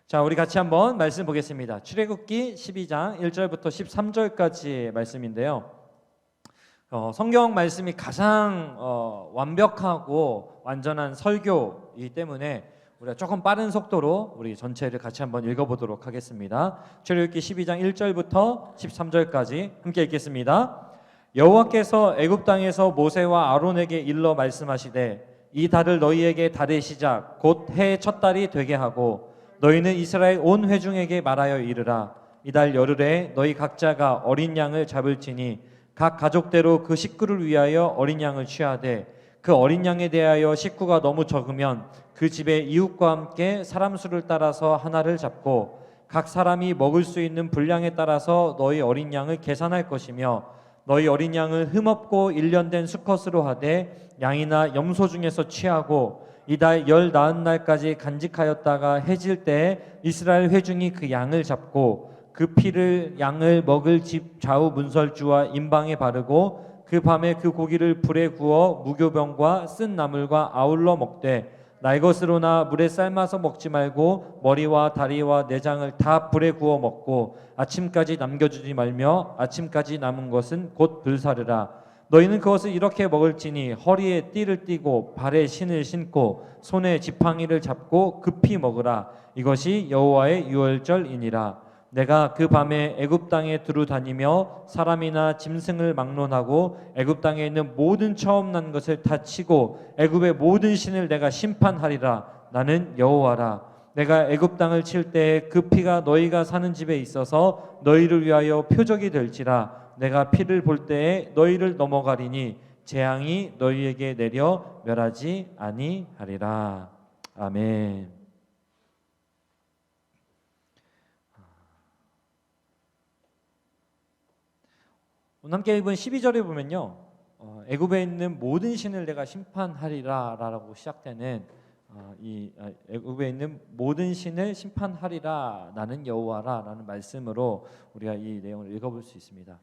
자, 우리 같이 한번 말씀 보겠습니다. 출애굽기 12장 1절부터 13절까지의 말씀인데요. 성경 말씀이 가장 완벽하고 완전한 설교이기 때문에 우리가 조금 빠른 속도로 우리 전체를 같이 한번 읽어보도록 하겠습니다. 출애굽기 12장 1절부터 13절까지 함께 읽겠습니다. 여호와께서 애굽 땅에서 모세와 아론에게 일러 말씀하시되 이 달을 너희에게 달의 시작 곧 해의 첫 달이 되게 하고 너희는 이스라엘 온 회중에게 말하여 이르라. 이달 열흘에 너희 각자가 어린 양을 잡을지니 각 가족대로 그 식구를 위하여 어린 양을 취하되 그 어린 양에 대하여 식구가 너무 적으면 그 집의 이웃과 함께 사람 수를 따라서 하나를 잡고 각 사람이 먹을 수 있는 분량에 따라서 너희 어린 양을 계산할 것이며 너희 어린 양을 흠없고 일련된 수컷으로 하되 양이나 염소 중에서 취하고 이달 열 나흔 날까지 간직하였다가 해질 때 이스라엘 회중이 그 양을 잡고 그 피를 양을 먹을 집 좌우 문설주와 임방에 바르고 그 밤에 그 고기를 불에 구워 무교병과 쓴 나물과 아울러 먹되 날 것으로나 물에 삶아서 먹지 말고 머리와 다리와 내장을 다 불에 구워 먹고 아침까지 남겨주지 말며 아침까지 남은 것은 곧 불사르라. 너희는 그것을 이렇게 먹을지니 허리에 띠를 띠고 발에 신을 신고 손에 지팡이를 잡고 급히 먹으라. 이것이 여호와의 유월절이니라. 내가 그 밤에 애굽 땅에 두루 다니며 사람이나 짐승을 막론하고 애굽 땅에 있는 모든 처음 난 것을 다 치고 애굽의 모든 신을 내가 심판하리라. 나는 여호와라. 내가 애굽 땅을 칠 때에 그 피가 너희가 사는 집에 있어서 너희를 위하여 표적이 될지라. 내가 피를 볼 때에 너희를 넘어가리니 재앙이 너희에게 내려 멸하지 아니하리라. 아멘. 오늘 함께 읽은 12절에 보면요, 애굽에 있는 모든 신을 내가 심판하리라라고 시작되는 애굽에 있는 모든 신을 심판하리라. 나는 여호와라라는 말씀으로 우리가 이 내용을 읽어볼 수 있습니다.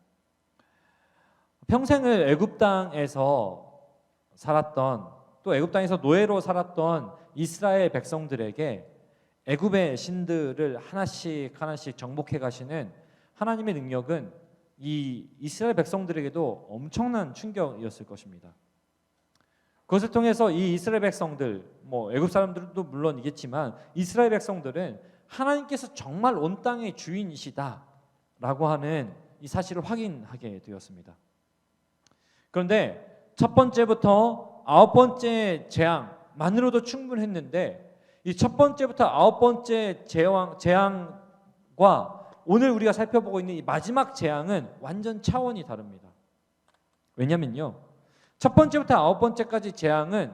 평생을 애굽 땅에서 살았던, 또 애굽 땅에서 노예로 살았던 이스라엘 백성들에게 애굽의 신들을 하나씩 정복해 가시는 하나님의 능력은 이 이스라엘 백성들에게도 엄청난 충격이었을 것입니다. 그것을 통해서 이 이스라엘 백성들, 애굽 사람들도 물론이겠지만 이스라엘 백성들은 하나님께서 정말 온 땅의 주인이시다라고 하는 이 사실을 확인하게 되었습니다. 그런데 첫 번째부터 아홉 번째 재앙만으로도 충분했는데 이 첫 번째부터 아홉 번째 재앙과 오늘 우리가 살펴보고 있는 이 마지막 재앙은 완전 차원이 다릅니다. 왜냐면요, 첫 번째부터 아홉 번째까지 재앙은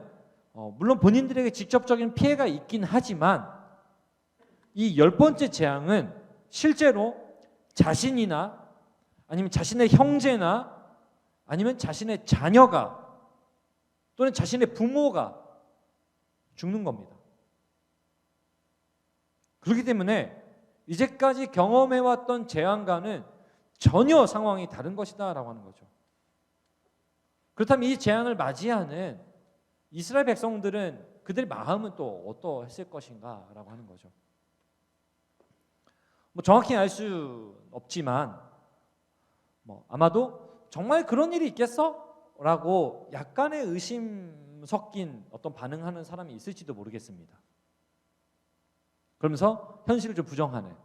물론 본인들에게 직접적인 피해가 있긴 하지만 이 열 번째 재앙은 실제로 자신이나 아니면 자신의 형제나 아니면 자신의 자녀가 또는 자신의 부모가 죽는 겁니다. 그렇기 때문에 이제까지 경험해왔던 재앙과는 전혀 상황이 다른 것이다 라고 하는 거죠. 그렇다면 이 재앙을 맞이하는 이스라엘 백성들은 그들의 마음은 또 어떠했을 것인가 라고 하는 거죠. 정확히 알 수 없지만 아마도 정말 그런 일이 있겠어? 라고 약간의 의심 섞인 어떤 반응하는 사람이 있을지도 모르겠습니다. 그러면서 현실을 좀 부정하는,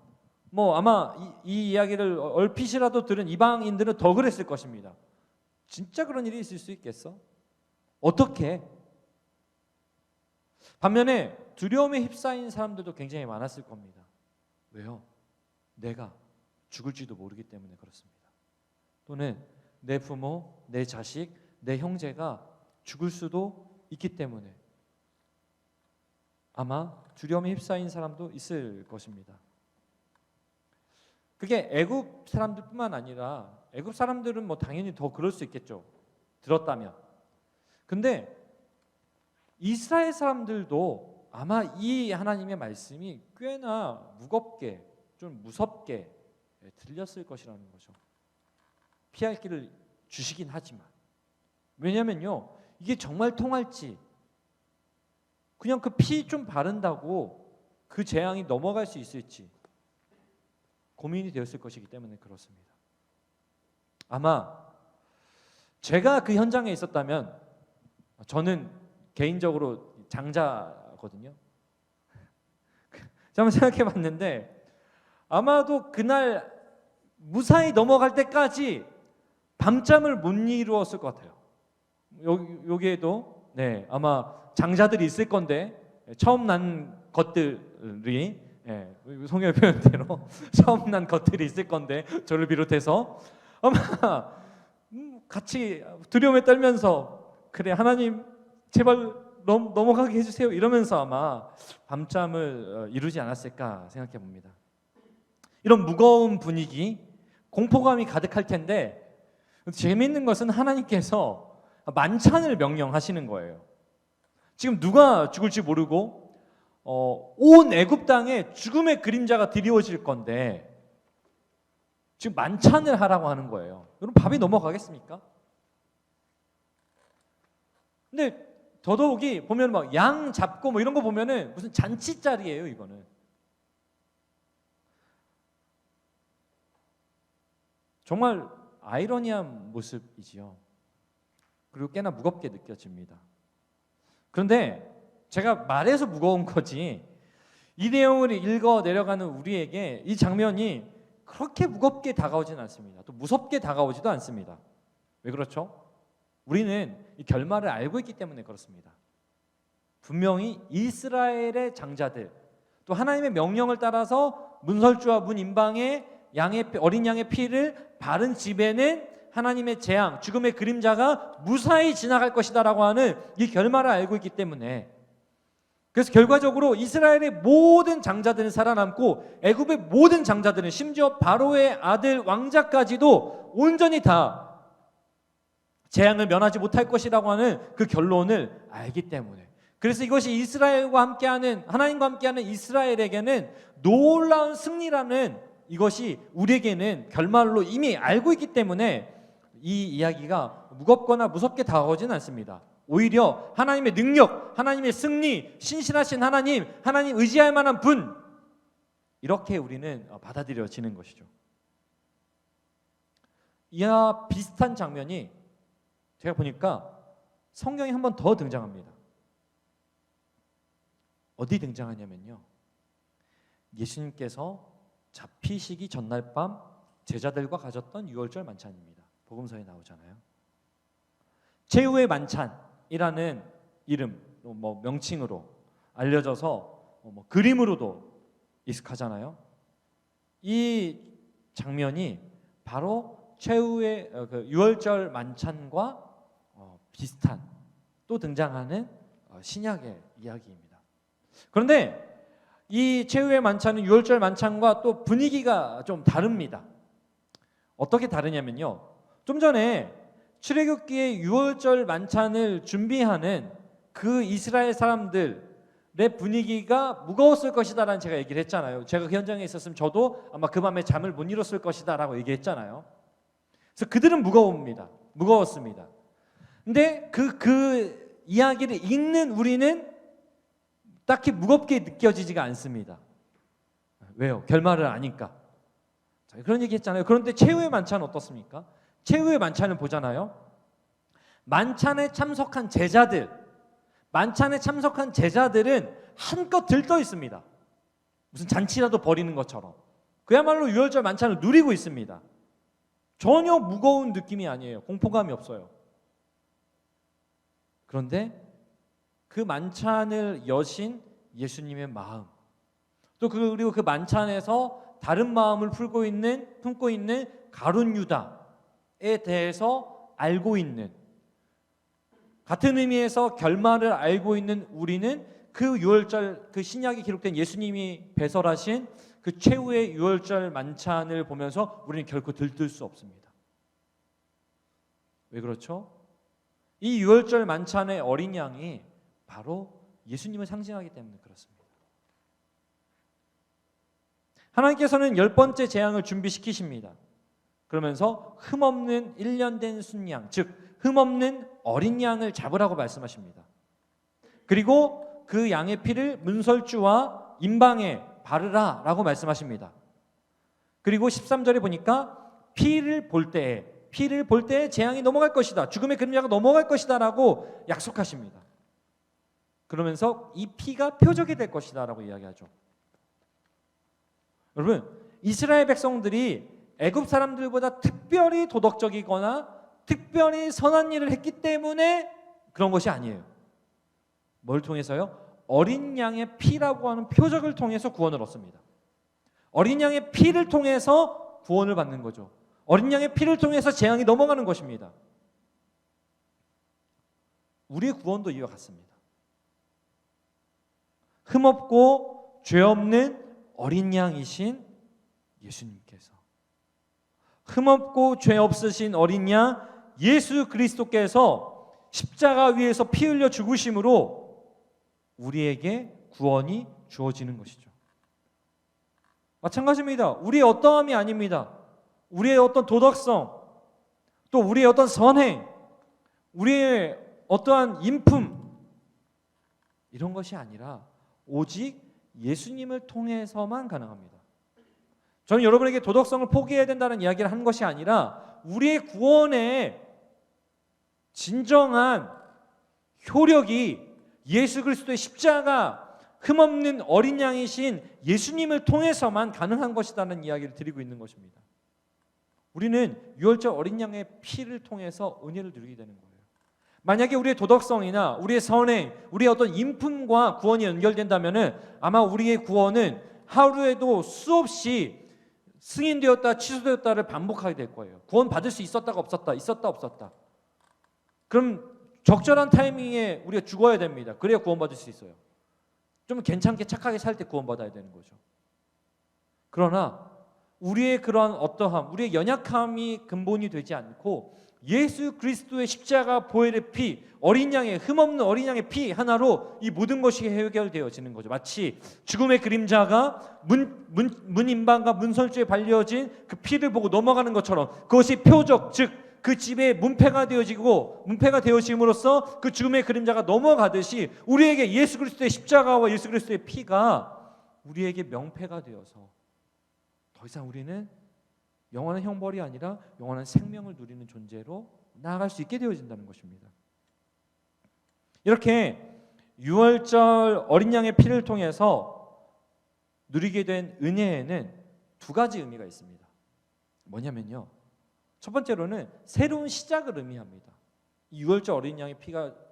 아마 이 이야기를 얼핏이라도 들은 이방인들은 더 그랬을 것입니다. 진짜 그런 일이 있을 수 있겠어? 어떻게? 반면에 두려움에 휩싸인 사람들도 굉장히 많았을 겁니다. 왜요? 내가 죽을지도 모르기 때문에 그렇습니다. 또는 내 부모, 내 자식, 내 형제가 죽을 수도 있기 때문에 아마 두려움에 휩싸인 사람도 있을 것입니다. 그게 애굽 사람들뿐만 아니라 애굽 사람들은 당연히 더 그럴 수 있겠죠. 들었다면. 근데 이스라엘 사람들도 아마 이 하나님의 말씀이 꽤나 무겁게, 좀 무섭게 들렸을 것이라는 거죠. 피할 길을 주시긴 하지만. 왜냐면요, 이게 정말 통할지, 그냥 그 피 좀 바른다고 그 재앙이 넘어갈 수 있을지 고민이 되었을 것이기 때문에 그렇습니다. 아마 제가 그 현장에 있었다면, 저는 개인적으로 장자거든요. 제가 한번 생각해 봤는데 아마도 그날 무사히 넘어갈 때까지 밤잠을 못 이루었을 것 같아요. 여기에도 아마 장자들이 있을 건데, 처음 난 것들이, 성경의 표현대로 처음 난 것들이 있을 건데, 저를 비롯해서 아마 같이 두려움에 떨면서, 그래 하나님 제발 넘어가게 해주세요 이러면서 아마 밤잠을 이루지 않았을까 생각해 봅니다. 이런 무거운 분위기, 공포감이 가득할 텐데, 재미있는 것은 하나님께서 만찬을 명령하시는 거예요. 지금 누가 죽을지 모르고 온 애굽 땅에 죽음의 그림자가 드리워질 건데 지금 만찬을 하라고 하는 거예요. 여러분, 밥이 넘어가겠습니까? 근데 더더욱이 보면 막 양 잡고 뭐 이런 거 보면은 무슨 잔치자리예요, 이거는. 정말 아이러니한 모습이지요. 그리고 꽤나 무겁게 느껴집니다. 그런데 제가 말해서 무거운 거지, 이 내용을 읽어 내려가는 우리에게 이 장면이 그렇게 무겁게 다가오지는 않습니다. 또 무섭게 다가오지도 않습니다. 왜 그렇죠? 우리는 이 결말을 알고 있기 때문에 그렇습니다. 분명히 이스라엘의 장자들, 또 하나님의 명령을 따라서 문설주와 문인방에 어린 양의 피를 바른 집에는 하나님의 재앙, 죽음의 그림자가 무사히 지나갈 것이다 라고 하는 이 결말을 알고 있기 때문에, 그래서 결과적으로 이스라엘의 모든 장자들은 살아남고 애굽의 모든 장자들은, 심지어 바로의 아들 왕자까지도 온전히 다 재앙을 면하지 못할 것이라고 하는 그 결론을 알기 때문에, 그래서 이것이 이스라엘과 함께하는, 하나님과 함께하는 이스라엘에게는 놀라운 승리라는, 이것이 우리에게는 결말로 이미 알고 있기 때문에 이 이야기가 무겁거나 무섭게 다가오지는 않습니다. 오히려 하나님의 능력, 하나님의 승리, 신실하신 하나님, 하나님 의지할 만한 분, 이렇게 우리는 받아들여지는 것이죠. 이와 비슷한 장면이 제가 보니까 성경에 한 번 더 등장합니다. 어디 등장하냐면요, 예수님께서 잡히시기 전날 밤 제자들과 가졌던 유월절 만찬입니다. 복음서에 나오잖아요. 최후의 만찬이라는 이름, 명칭으로 알려져서 그림으로도 익숙하잖아요. 이 장면이 바로 최후의 유월절 만찬과 비슷한, 또 등장하는 신약의 이야기입니다. 그런데 이 최후의 만찬은 유월절 만찬과 또 분위기가 좀 다릅니다. 어떻게 다르냐면요, 좀 전에 출애굽기의 유월절 만찬을 준비하는 그 이스라엘 사람들의 분위기가 무거웠을 것이다 라는 제가 얘기를 했잖아요. 제가 그 현장에 있었으면 저도 아마 그 밤에 잠을 못 이뤘을 것이다 라고 얘기했잖아요. 그래서 그들은 무거웠습니다. 근데 그 이야기를 읽는 우리는 딱히 무겁게 느껴지지가 않습니다. 왜요? 결말을 아니까. 자, 그런 얘기 했잖아요. 그런데 최후의 만찬은 어떻습니까? 최후의 만찬을 보잖아요. 만찬에 참석한 제자들은 한껏 들떠 있습니다. 무슨 잔치라도 벌이는 것처럼. 그야말로 유월절 만찬을 누리고 있습니다. 전혀 무거운 느낌이 아니에요. 공포감이 없어요. 그런데 그 만찬을 여신 예수님의 마음, 또 그리고 그 만찬에서 다른 마음을 품고 있는 가룟 유다에 대해서 알고 있는, 같은 의미에서 결말을 알고 있는 우리는 그 유월절, 그 신약에 기록된 예수님이 배설하신 그 최후의 유월절 만찬을 보면서 우리는 결코 들뜰 수 없습니다. 왜 그렇죠? 이 유월절 만찬의 어린 양이 바로 예수님을 상징하기 때문에 그렇습니다. 하나님께서는 10번째 재앙을 준비시키십니다. 그러면서 흠없는 1년 된 순양, 즉 흠없는 어린 양을 잡으라고 말씀하십니다. 그리고 그 양의 피를 문설주와 임방에 바르라 라고 말씀하십니다. 그리고 13절에 보니까 피를 볼 때에 재앙이 넘어갈 것이다, 죽음의 그림자가 넘어갈 것이다 라고 약속하십니다. 그러면서 이 피가 표적이 될 것이다 라고 이야기하죠. 여러분, 이스라엘 백성들이 애굽 사람들보다 특별히 도덕적이거나 특별히 선한 일을 했기 때문에 그런 것이 아니에요. 뭘 통해서요? 어린 양의 피라고 하는 표적을 통해서 구원을 얻습니다. 어린 양의 피를 통해서 구원을 받는 거죠. 어린 양의 피를 통해서 재앙이 넘어가는 것입니다. 우리의 구원도 이와 같습니다. 흠없고 죄 없는 어린 양이신 예수님께서, 흠없고 죄 없으신 어린 양 예수 그리스도께서 십자가 위에서 피 흘려 죽으심으로 우리에게 구원이 주어지는 것이죠. 마찬가지입니다. 우리의 어떠함이 아닙니다. 우리의 어떤 도덕성, 또 우리의 어떤 선행, 우리의 어떠한 인품, 이런 것이 아니라 오직 예수님을 통해서만 가능합니다. 저는 여러분에게 도덕성을 포기해야 된다는 이야기를 한 것이 아니라 우리의 구원의 진정한 효력이 예수 그리스도의 십자가, 흠없는 어린 양이신 예수님을 통해서만 가능한 것이라는 이야기를 드리고 있는 것입니다. 우리는 유월절 어린 양의 피를 통해서 은혜를 누리게 되는 거예요. 만약에 우리의 도덕성이나 우리의 선행, 우리의 어떤 인품과 구원이 연결된다면 아마 우리의 구원은 하루에도 수없이 승인되었다 취소되었다를 반복하게 될 거예요. 구원 받을 수 있었다가 없었다, 있었다 없었다. 그럼 적절한 타이밍에 우리가 죽어야 됩니다. 그래야 구원 받을 수 있어요. 좀 괜찮게 착하게 살 때 구원 받아야 되는 거죠. 그러나 우리의 그러한 어떠함, 우리의 연약함이 근본이 되지 않고 예수 그리스도의 십자가 보혈의 피, 어린 양의, 흠없는 어린 양의 피 하나로 이 모든 것이 해결되어지는 거죠. 마치 죽음의 그림자가 문 임방과 문설주에 발려진 그 피를 보고 넘어가는 것처럼 그것이 표적, 즉 그 집에 문패가 되어짐으로써 그 죽음의 그림자가 넘어가듯이 우리에게 예수 그리스도의 십자가와 예수 그리스도의 피가 우리에게 명패가 되어서 더 이상 우리는 영원한 형벌이 아니라 영원한 생명을 누리는 존재로 나아갈 수 있게 되어진다는 것입니다. 이렇게 유월절 어린 양의 피를 통해서 누리게 된 은혜에는 두 가지 의미가 있습니다. 뭐냐면요, 첫 번째로는 새로운 시작을 의미합니다. 이 유월절 어린 양의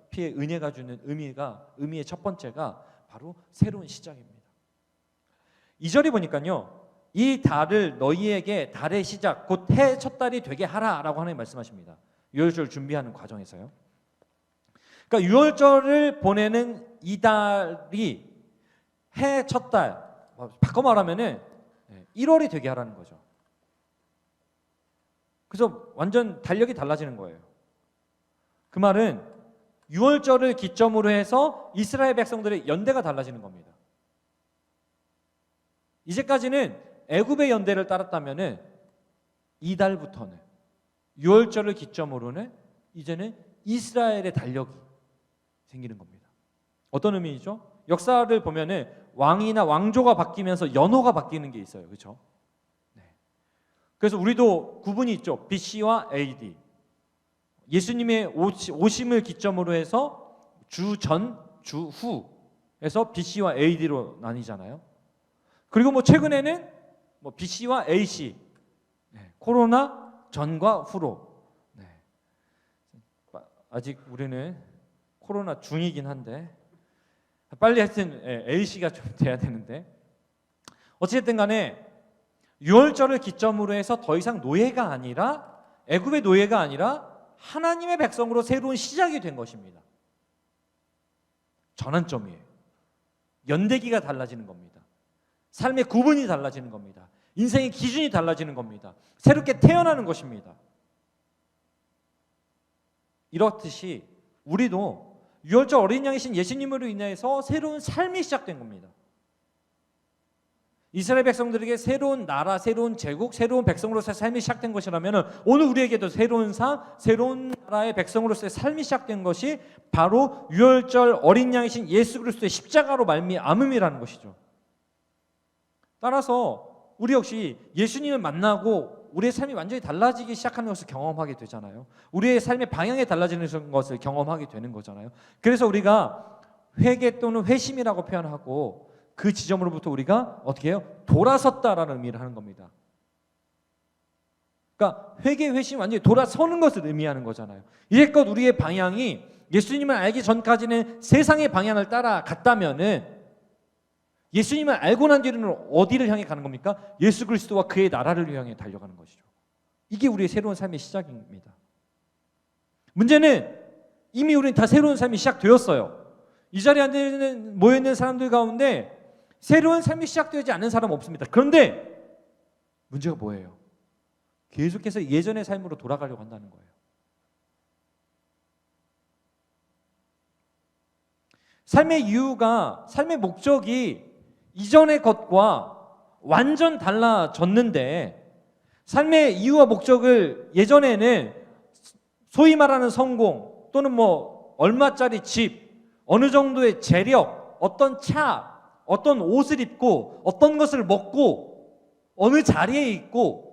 피의 은혜가 주는 의미의 첫 번째가 바로 새로운 시작입니다. 2절에 보니까요, 이 달을 너희에게 달의 시작 곧 해 첫 달이 되게 하라라고 하나님 말씀하십니다. 유월절 준비하는 과정에서요. 그러니까 유월절을 보내는 이 달이 해 첫 달, 바꿔 말하면은 1월이 되게 하라는 거죠. 그래서 완전 달력이 달라지는 거예요. 그 말은 유월절을 기점으로 해서 이스라엘 백성들의 연대가 달라지는 겁니다. 이제까지는 애굽의 연대를 따랐다면은 이 달부터는 유월절을 기점으로는 이제는 이스라엘의 달력이 생기는 겁니다. 어떤 의미이죠? 역사를 보면은 왕이나 왕조가 바뀌면서 연호가 바뀌는 게 있어요. 그렇죠? 네. 그래서 우리도 구분이 있죠. BC와 AD. 예수님의 오심을 기점으로 해서 주 전, 주 후에서 BC와 AD로 나뉘잖아요. 그리고 뭐 최근에는 뭐 BC와 AC, 네, 코로나 전과 후로. 네. 아직 우리는 코로나 중이긴 한데 빨리 하여튼 AC가 좀 돼야 되는데, 어쨌든 간에 유월절을 기점으로 해서 더 이상 노예가 아니라, 애굽의 노예가 아니라 하나님의 백성으로 새로운 시작이 된 것입니다. 전환점이에요. 연대기가 달라지는 겁니다. 삶의 구분이 달라지는 겁니다. 인생의 기준이 달라지는 겁니다. 새롭게 태어나는 것입니다. 이렇듯이 우리도 유월절 어린 양이신 예수님으로 인해서 새로운 삶이 시작된 겁니다. 이스라엘 백성들에게 새로운 나라, 새로운 제국, 새로운 백성으로서의 삶이 시작된 것이라면 오늘 우리에게도 새로운 새로운 나라의 백성으로서의 삶이 시작된 것이 바로 유월절 어린 양이신 예수 그리스도의 십자가로 말미암음이라는 것이죠. 따라서 우리 역시 예수님을 만나고 우리의 삶이 완전히 달라지기 시작하는 것을 경험하게 되잖아요. 우리의 삶의 방향이 달라지는 것을 경험하게 되는 거잖아요. 그래서 우리가 회개 또는 회심이라고 표현하고 그 지점으로부터 우리가 어떻게 해요? 돌아섰다라는 의미를 하는 겁니다. 그러니까 회개, 회심 완전히 돌아서는 것을 의미하는 거잖아요. 이제껏 우리의 방향이 예수님을 알기 전까지는 세상의 방향을 따라갔다면은 예수님을 알고 난 뒤에는 어디를 향해 가는 겁니까? 예수 그리스도와 그의 나라를 향해 달려가는 것이죠. 이게 우리의 새로운 삶의 시작입니다. 문제는 이미 우리는 다 새로운 삶이 시작되었어요. 이 자리에 모여있는 사람들 가운데 새로운 삶이 시작되지 않은 사람 없습니다. 그런데 문제가 뭐예요? 계속해서 예전의 삶으로 돌아가려고 한다는 거예요. 삶의 이유가, 삶의 목적이 이전의 것과 완전 달라졌는데, 삶의 이유와 목적을 예전에는 소위 말하는 성공 또는 얼마짜리 집, 어느 정도의 재력, 어떤 차, 어떤 옷을 입고 어떤 것을 먹고 어느 자리에 있고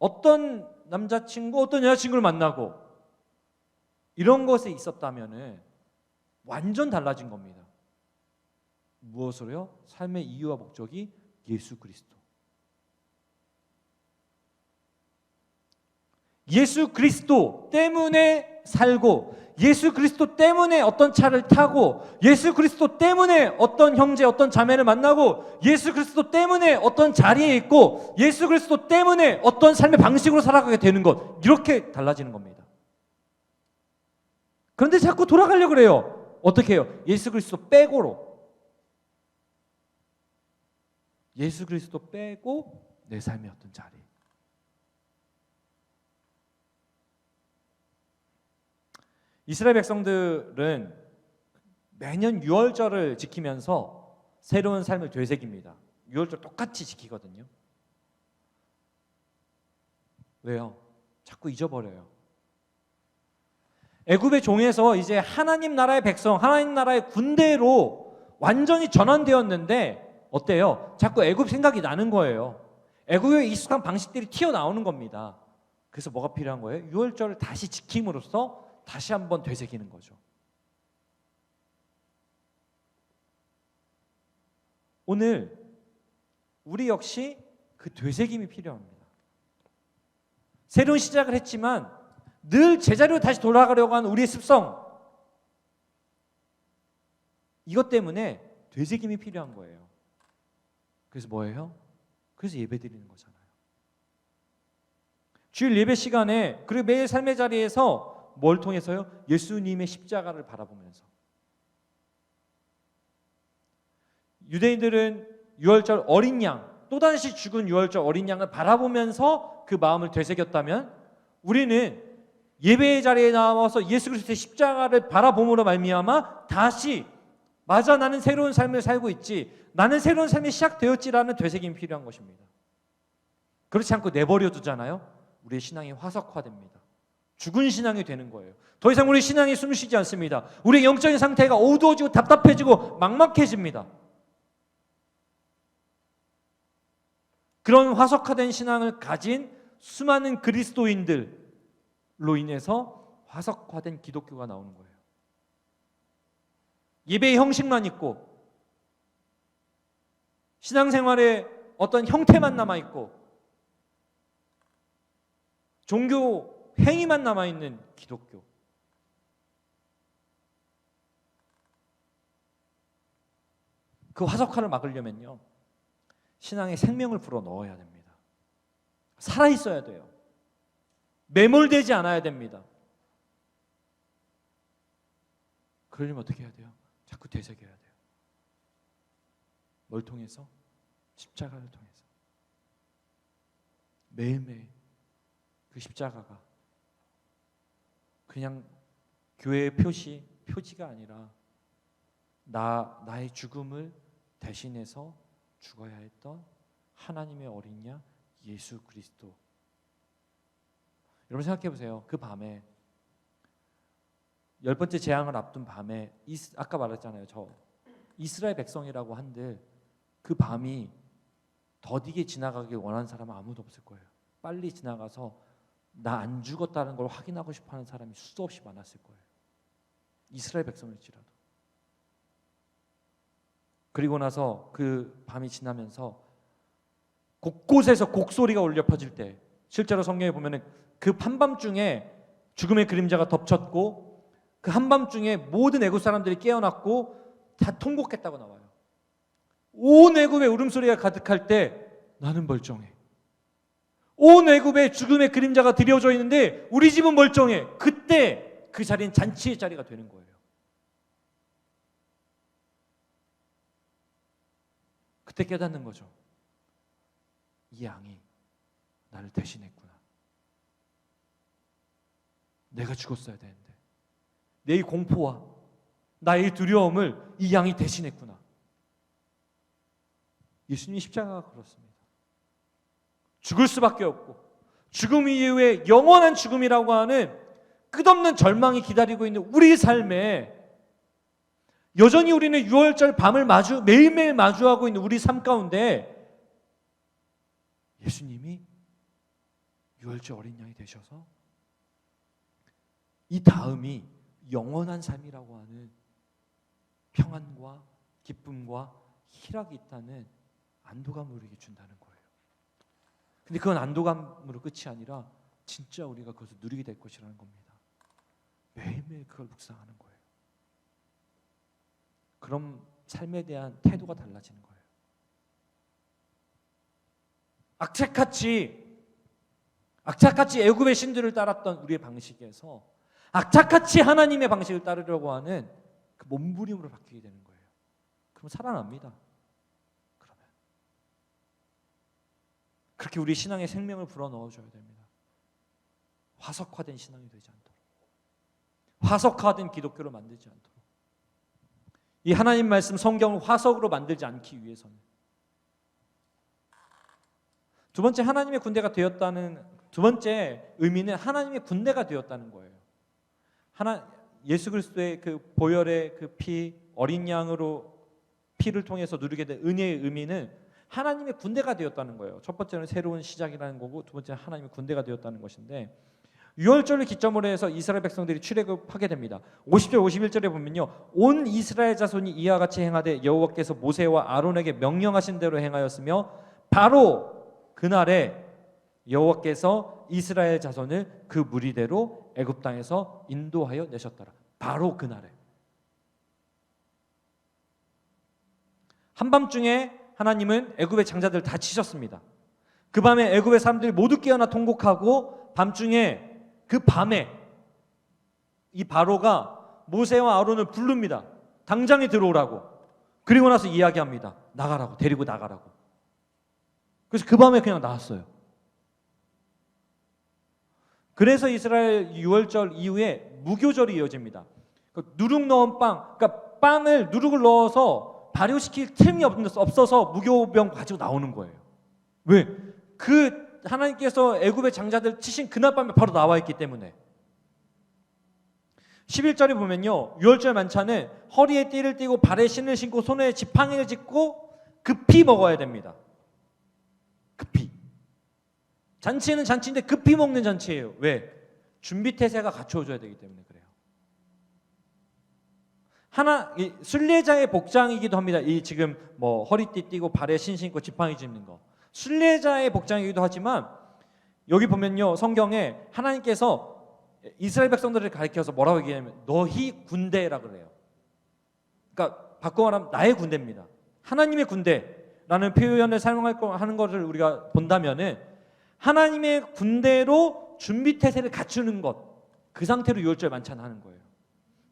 어떤 남자친구, 어떤 여자친구를 만나고 이런 것에 있었다면 완전 달라진 겁니다. 무엇으로요? 삶의 이유와 목적이 예수 그리스도. 예수 그리스도 때문에 살고, 예수 그리스도 때문에 어떤 차를 타고, 예수 그리스도 때문에 어떤 형제, 어떤 자매를 만나고, 예수 그리스도 때문에 어떤 자리에 있고, 예수 그리스도 때문에 어떤 삶의 방식으로 살아가게 되는 것, 이렇게 달라지는 겁니다. 그런데 자꾸 돌아가려고 그래요. 어떻게 해요? 예수 그리스도 빼고로. 예수 그리스도 빼고 내 삶의 어떤 자리. 이스라엘 백성들은 매년 유월절을 지키면서 새로운 삶을 되새깁니다. 유월절 똑같이 지키거든요. 왜요? 자꾸 잊어버려요. 애굽의 종에서 이제 하나님 나라의 백성, 하나님 나라의 군대로 완전히 전환되었는데 어때요? 자꾸 애굽 생각이 나는 거예요. 애굽의 익숙한 방식들이 튀어나오는 겁니다. 그래서 뭐가 필요한 거예요? 유월절을 다시 지킴으로써 다시 한번 되새기는 거죠. 오늘 우리 역시 그 되새김이 필요합니다. 새로운 시작을 했지만 늘 제자리로 다시 돌아가려고 하는 우리의 습성, 이것 때문에 되새김이 필요한 거예요. 그래서 뭐예요? 그래서 예배드리는 거잖아요. 주일 예배 시간에, 그리고 매일 삶의 자리에서 뭘 통해서요? 예수님의 십자가를 바라보면서. 유대인들은 유월절 어린 양, 또다시 죽은 유월절 어린 양을 바라보면서 그 마음을 되새겼다면, 우리는 예배의 자리에 나와서 예수 그리스도의 십자가를 바라봄으로 말미암아 다시, 맞아, 나는 새로운 삶을 살고 있지, 나는 새로운 삶이 시작되었지라는 되새김이 필요한 것입니다. 그렇지 않고 내버려 두잖아요. 우리의 신앙이 화석화됩니다. 죽은 신앙이 되는 거예요. 더 이상 우리 신앙이 숨쉬지 않습니다. 우리의 영적인 상태가 어두워지고 답답해지고 막막해집니다. 그런 화석화된 신앙을 가진 수많은 그리스도인들로 인해서 화석화된 기독교가 나오는 거예요. 예배의 형식만 있고 신앙생활에 어떤 형태만 남아있고 종교 행위만 남아있는 기독교. 그 화석화를 막으려면요, 신앙에 생명을 불어 넣어야 됩니다. 살아있어야 돼요. 매몰되지 않아야 됩니다. 그러려면 어떻게 해야 돼요? 자꾸 되새겨야 돼요. 뭘 통해서? 십자가를 통해서. 매일매일 그 십자가가 그냥 교회의 표지가 아니라 나의 죽음을 대신해서 죽어야 했던 하나님의 어린 양 예수 그리스도. 여러분 생각해 보세요. 그 밤에 10번째 재앙을 앞둔 밤에 아까 말했잖아요. 저 이스라엘 백성이라고 한들 그 밤이 더디게 지나가길 원하는 사람은 아무도 없을 거예요. 빨리 지나가서 나 안 죽었다는 걸 확인하고 싶어하는 사람이 수도 없이 많았을 거예요. 이스라엘 백성일지라도. 그리고 나서 그 밤이 지나면서 곳곳에서 곡소리가 울려 퍼질 때, 실제로 성경에 보면은 그 한밤중에 죽음의 그림자가 덮쳤고 그 한밤중에 모든 애굽 사람들이 깨어났고 다 통곡했다고 나와요. 온 애굽의 울음소리가 가득할 때 나는 멀쩡해. 온 애굽에 죽음의 그림자가 드려져 있는데 우리 집은 멀쩡해. 그때 그 자리는 잔치의 자리가 되는 거예요. 그때 깨닫는 거죠. 이 양이 나를 대신했구나. 내가 죽었어야 되는데 내 이 공포와 나의 두려움을 이 양이 대신했구나. 예수님이 십자가가 그렇습니다. 죽을 수밖에 없고 죽음 이후에 영원한 죽음이라고 하는 끝없는 절망이 기다리고 있는 우리 삶에 여전히 우리는 유월절 밤을 매일매일 마주하고 있는 우리 삶 가운데 예수님이 유월절 어린 양이 되셔서 이 다음이 영원한 삶이라고 하는 평안과 기쁨과 희락이 있다는 안도감을 우리에게 준다는 거예요. 근데 그건 안도감으로 끝이 아니라 진짜 우리가 그것을 누리게 될 것이라는 겁니다. 매일매일 그걸 묵상하는 거예요. 그럼 삶에 대한 태도가 달라지는 거예요. 악착같이 애굽의 신들을 따랐던 우리의 방식에서 악착같이 하나님의 방식을 따르려고 하는 그 몸부림으로 바뀌게 되는 거예요. 그럼 살아납니다. 그러면 그렇게 우리 신앙의 생명을 불어넣어줘야 됩니다. 화석화된 신앙이 되지 않도록, 화석화된 기독교로 만들지 않도록, 이 하나님 말씀 성경을 화석으로 만들지 않기 위해서는 두 번째 하나님의 군대가 되었다는 두 번째 의미는 하나님의 군대가 되었다는 거예요. 예수 그리스도의 그 보혈의 그 피, 어린 양으로 피를 통해서 누리게 된 은혜의 의미는 하나님의 군대가 되었다는 거예요. 첫 번째는 새로운 시작이라는 거고, 두 번째는 하나님의 군대가 되었다는 것인데, 유월절을 기점으로 해서 이스라엘 백성들이 출애굽하게 됩니다. 50절 51절에 보면요, 온 이스라엘 자손이 이와 같이 행하되 여호와께서 모세와 아론에게 명령하신 대로 행하였으며 바로 그날에 여호와께서 이스라엘 자손을 그 무리대로 애굽 땅에서 인도하여 내셨더라. 바로 그날에. 한밤중에 하나님은 애굽의 장자들을 다 치셨습니다. 그 밤에 애굽의 사람들이 모두 깨어나 통곡하고 밤중에 그 밤에 이 바로가 모세와 아론을 부릅니다. 당장에 들어오라고. 그리고 나서 이야기합니다. 나가라고. 데리고 나가라고. 그래서 그 밤에 그냥 나왔어요. 그래서 이스라엘 유월절 이후에 무교절이 이어집니다. 누룩 넣은 빵, 그러니까 빵을 누룩을 넣어서 발효시킬 틈이 없어서 무교병 가지고 나오는 거예요. 왜? 그 하나님께서 애굽의 장자들 치신 그날 밤에 바로 나와 있기 때문에. 11절에 보면요, 유월절 만찬은 허리에 띠를 띠고 발에 신을 신고 손에 지팡이를 짚고 급히 먹어야 됩니다. 급히. 잔치는 잔치인데 급히 먹는 잔치예요. 왜? 준비 태세가 갖춰져야 되기 때문에 그래요. 순례자의 복장이기도 합니다. 이 지금 뭐 허리띠 띠고 발에 신 신고 지팡이 짚는 거. 순례자의 복장이기도 하지만 여기 보면요, 성경에 하나님께서 이스라엘 백성들을 가리켜서 뭐라고 얘기하냐면 너희 군대라 그래요. 그러니까 바꿔 말하면 나의 군대입니다. 하나님의 군대라는 표현을 사용하는 것을 우리가 본다면은 하나님의 군대로 준비 태세를 갖추는 것, 그 상태로 유월절 만찬하는 거예요.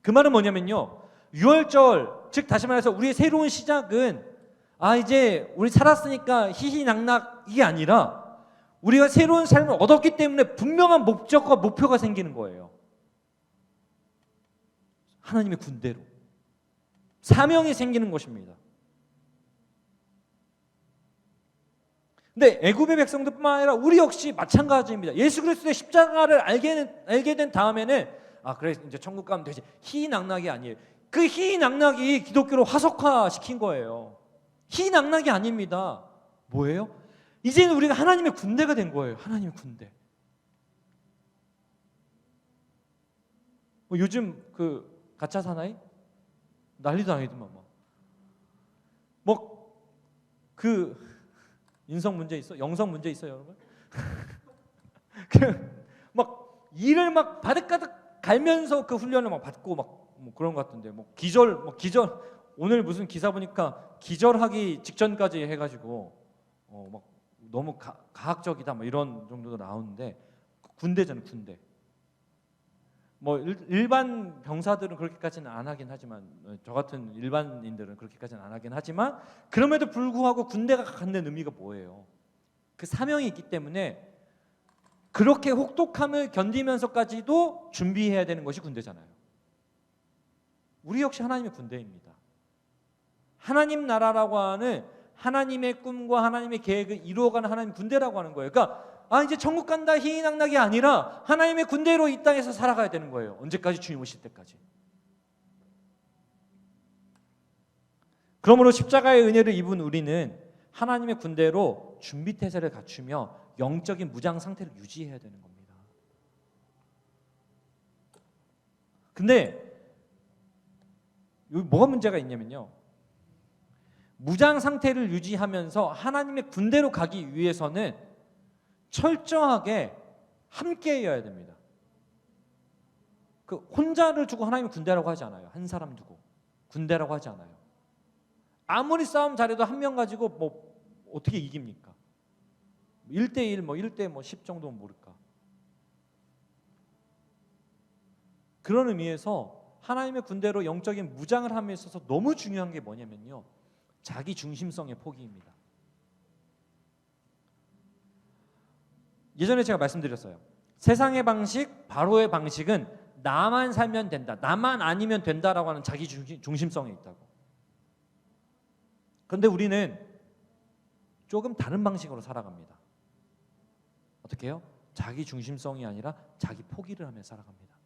그 말은 뭐냐면요, 유월절, 즉 다시 말해서 우리의 새로운 시작은 이제 우리 살았으니까 희희낙낙 이게 아니라 우리가 새로운 삶을 얻었기 때문에 분명한 목적과 목표가 생기는 거예요. 하나님의 군대로 사명이 생기는 것입니다. 근데 애굽의 백성들뿐만 아니라 우리 역시 마찬가지입니다. 예수 그리스도의 십자가를 알게 된 다음에는 그래 이제 천국 가면 되지, 희희낙낙이 아니에요. 그 희희낙낙이 기독교를 화석화시킨 거예요. 희낙낙이 아닙니다. 뭐예요? 이제는 우리가 하나님의 군대가 된 거예요. 하나님의 군대. 요즘 그 가짜 사나이 난리도 아니더만 그 인성 문제 있어? 영성 문제 있어요, 여러분? 막 일을 막 바득가득 갈면서 그 훈련을 막 받고 뭐 그런 것 같은데 기절 오늘 무슨 기사 보니까 기절하기 직전까지 해가지고 막 너무 가학적이다 뭐 이런 정도도 나오는데 군대잖아요, 군대. 뭐 일반 병사들은 그렇게까지는 안 하긴 하지만 저 같은 일반인들은 그렇게까지는 안 하긴 하지만 그럼에도 불구하고 군대가 갖는 의미가 뭐예요? 그 사명이 있기 때문에 그렇게 혹독함을 견디면서까지도 준비해야 되는 것이 군대잖아요. 우리 역시 하나님의 군대입니다. 하나님 나라라고 하는 하나님의 꿈과 하나님의 계획을 이루어가는 하나님 군대라고 하는 거예요. 그러니까 이제 천국 간다 희희낙낙이 아니라 하나님의 군대로 이 땅에서 살아가야 되는 거예요. 언제까지? 주님 오실 때까지. 그러므로 십자가의 은혜를 입은 우리는 하나님의 군대로 준비태세를 갖추며 영적인 무장 상태를 유지해야 되는 겁니다. 근데 여기 뭐가 문제가 있냐면요, 무장 상태를 유지하면서 하나님의 군대로 가기 위해서는 철저하게 함께여야 됩니다. 그 혼자를 두고 하나님의 군대라고 하지 않아요. 한 사람 두고 군대라고 하지 않아요. 아무리 싸움 잘해도 한 명 가지고 뭐 어떻게 이깁니까? 1대1 1대 10 정도는 모를까. 그런 의미에서 하나님의 군대로 영적인 무장을 함에 있어서 너무 중요한 게 뭐냐면요, 자기 중심성의 포기입니다. 예전에 제가 말씀드렸어요. 세상의 방식, 바로의 방식은 나만 살면 된다, 나만 아니면 된다라고 하는 자기 중심성이 있다고. 그런데 우리는 조금 다른 방식으로 살아갑니다. 어떻게 해요? 자기 중심성이 아니라 자기 포기를 하며 살아갑니다.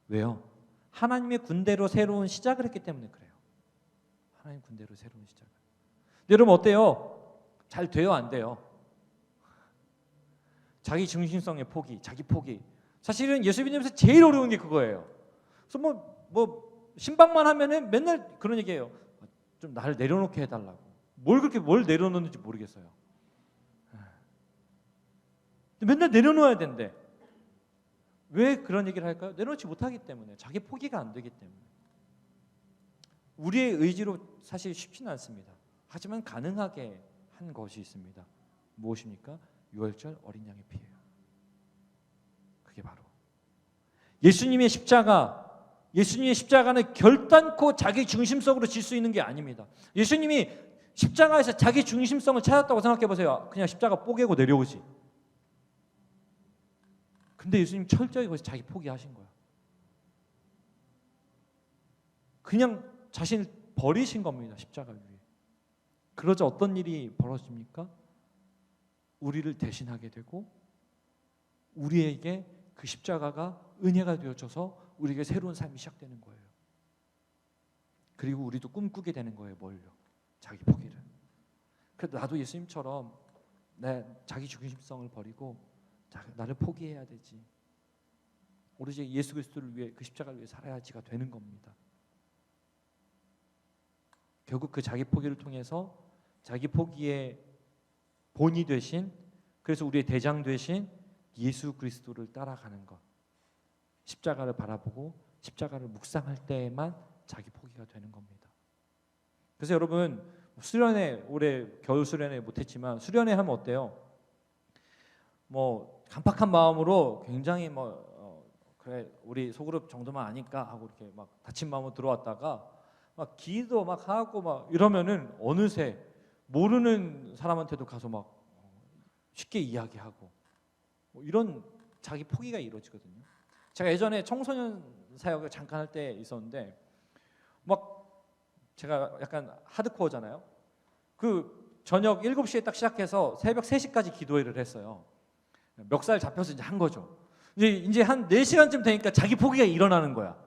왜요? 하나님의 군대로 새로운 시작을 했기 때문에 그래요. 하나님 군대로 새로운 시작을. 근데 여러분 어때요? 잘 돼요, 안 돼요? 자기 중심성의 포기, 자기 포기. 사실은 예수 믿으면서 제일 어려운 게 그거예요. 그래서 뭐 신방만 하면은 맨날 그런 얘기해요. 좀 나를 내려놓게 해달라고. 뭘 내려놓는지 모르겠어요. 맨날 내려놓아야 된대. 왜 그런 얘기를 할까요? 내려놓지 못하기 때문에, 자기 포기가 안 되기 때문에. 우리의 의지로 사실 쉽지는 않습니다. 하지만 가능하게 한 것이 있습니다. 무엇입니까? 유월절 어린 양의 피예요. 그게 바로 예수님의 십자가는 결단코 자기 중심성으로 질 수 있는 게 아닙니다. 예수님이 십자가에서 자기 중심성을 찾았다고 생각해 보세요. 그냥 십자가 뽀개고 내려오지. 근데 예수님 철저히 거기서 자기 포기하신 거야. 그냥 자신을 버리신 겁니다. 십자가 위에. 그러자 어떤 일이 벌어집니까? 우리를 대신하게 되고 우리에게 그 십자가가 은혜가 되어져서 우리에게 새로운 삶이 시작되는 거예요. 그리고 우리도 꿈꾸게 되는 거예요. 뭘요? 자기 포기를. 그래도 나도 예수님처럼 자기 중심성을 버리고 나를 포기해야 되지. 오로지 예수 그리스도를 위해, 그 십자가를 위해 살아야지가 되는 겁니다. 결국 그 자기 포기를 통해서 자기 포기의 본이 되신, 그래서 우리의 대장 되신 예수 그리스도를 따라가는 것, 십자가를 바라보고 십자가를 묵상할 때에만 자기 포기가 되는 겁니다. 그래서 여러분 수련회, 올해 겨울 수련회 못했지만 수련회 하면 어때요? 뭐 간팍한 마음으로 굉장히 그래 우리 소그룹 정도만 아니까 하고 이렇게 막 다친 마음으로 들어왔다가 막 기도 막 하고 막 이러면은 어느새 모르는 사람한테도 가서 막 쉽게 이야기하고 뭐 이런 자기 포기가 이루어지거든요. 제가 예전에 청소년 사역을 잠깐 할 때 있었는데 막 제가 약간 하드코어잖아요. 그 저녁 7시에 딱 시작해서 새벽 3시까지 기도회를 했어요. 멱살 잡혀서 이제 한 거죠. 이제 한 4시간쯤 되니까 자기 포기가 일어나는 거야.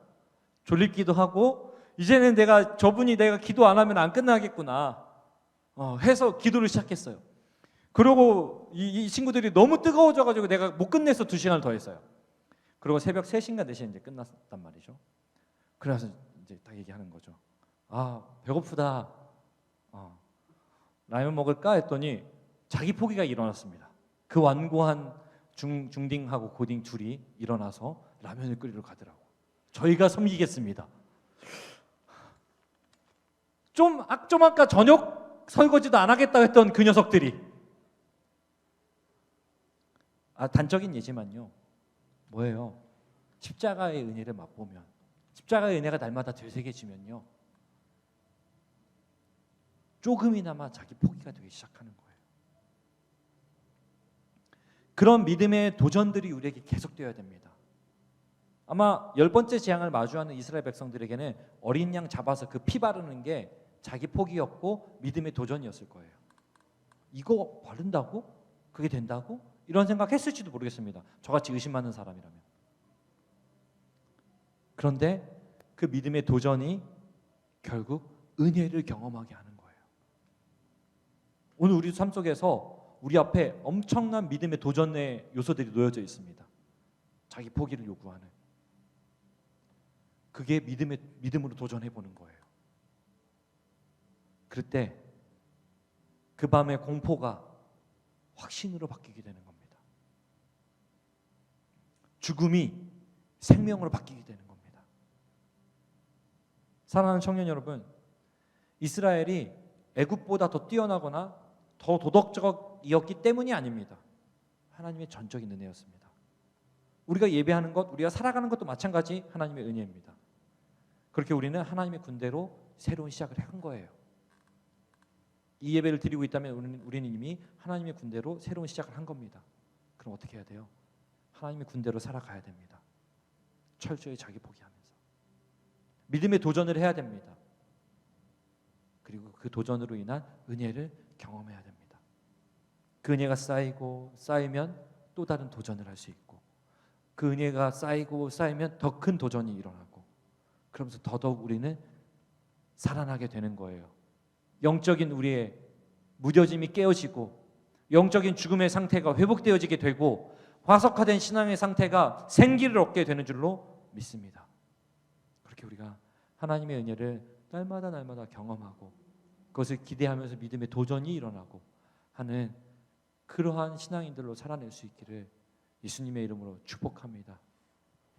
졸립기도 하고 이제는 내가 기도 안 하면 안 끝나겠구나 해서 기도를 시작했어요. 그러고 이 친구들이 너무 뜨거워져가지고 내가 못 끝내서 2시간을 더 했어요. 그리고 새벽 3시인가 4시에 이제 끝났단 말이죠. 그래서 이제 딱 얘기하는 거죠. 아, 배고프다. 라면 먹을까 했더니 자기 포기가 일어났습니다. 그 완고한 중딩하고 고딩 둘이 일어나서 라면을 끓이러 가더라고. 저희가 섬기겠습니다. 좀 아까 저녁 설거지도 안 하겠다 했던 그 녀석들이, 단적인 예지만요, 뭐예요? 십자가의 은혜를 맛보면, 십자가의 은혜가 날마다 되새겨지면요, 조금이나마 자기 포기가 되기 시작하는 거예요. 그런 믿음의 도전들이 우리에게 계속되어야 됩니다. 아마 10번째 재앙을 마주하는 이스라엘 백성들에게는 어린 양 잡아서 그 피 바르는 게 자기 포기였고 믿음의 도전이었을 거예요. 이거 바른다고? 그게 된다고? 이런 생각했을지도 모르겠습니다. 저같이 의심 많은 사람이라면. 그런데 그 믿음의 도전이 결국 은혜를 경험하게 하는 거예요. 오늘 우리 삶 속에서 우리 앞에 엄청난 믿음의 도전의 요소들이 놓여져 있습니다. 자기 포기를 요구하는. 그게 믿음으로 도전해 보는 거예요. 그럴 때 그 밤의 공포가 확신으로 바뀌게 되는 겁니다. 죽음이 생명으로 바뀌게 되는 겁니다. 사랑하는 청년 여러분, 이스라엘이 애굽보다 더 뛰어나거나 더 도덕적이었기 때문이 아닙니다. 하나님의 전적인 은혜였습니다. 우리가 예배하는 것, 우리가 살아가는 것도 마찬가지 하나님의 은혜입니다. 그렇게 우리는 하나님의 군대로 새로운 시작을 한 거예요. 이 예배를 드리고 있다면 우리는 이미 하나님의 군대로 새로운 시작을 한 겁니다. 그럼 어떻게 해야 돼요? 하나님의 군대로 살아가야 됩니다. 철저히 자기 포기하면서 믿음의 도전을 해야 됩니다. 그리고 그 도전으로 인한 은혜를 경험해야 됩니다. 그 은혜가 쌓이면 또 다른 도전을 할 수 있고, 그 은혜가 쌓이면 더 큰 도전이 일어나고, 그러면서 더더욱 우리는 살아나게 되는 거예요. 영적인 우리의 무뎌짐이 깨어지고, 영적인 죽음의 상태가 회복되어지게 되고, 화석화된 신앙의 상태가 생기를 얻게 되는 줄로 믿습니다. 그렇게 우리가 하나님의 은혜를 날마다 경험하고, 그것을 기대하면서 믿음의 도전이 일어나고 하는 그러한 신앙인들로 살아낼 수 있기를 예수님의 이름으로 축복합니다.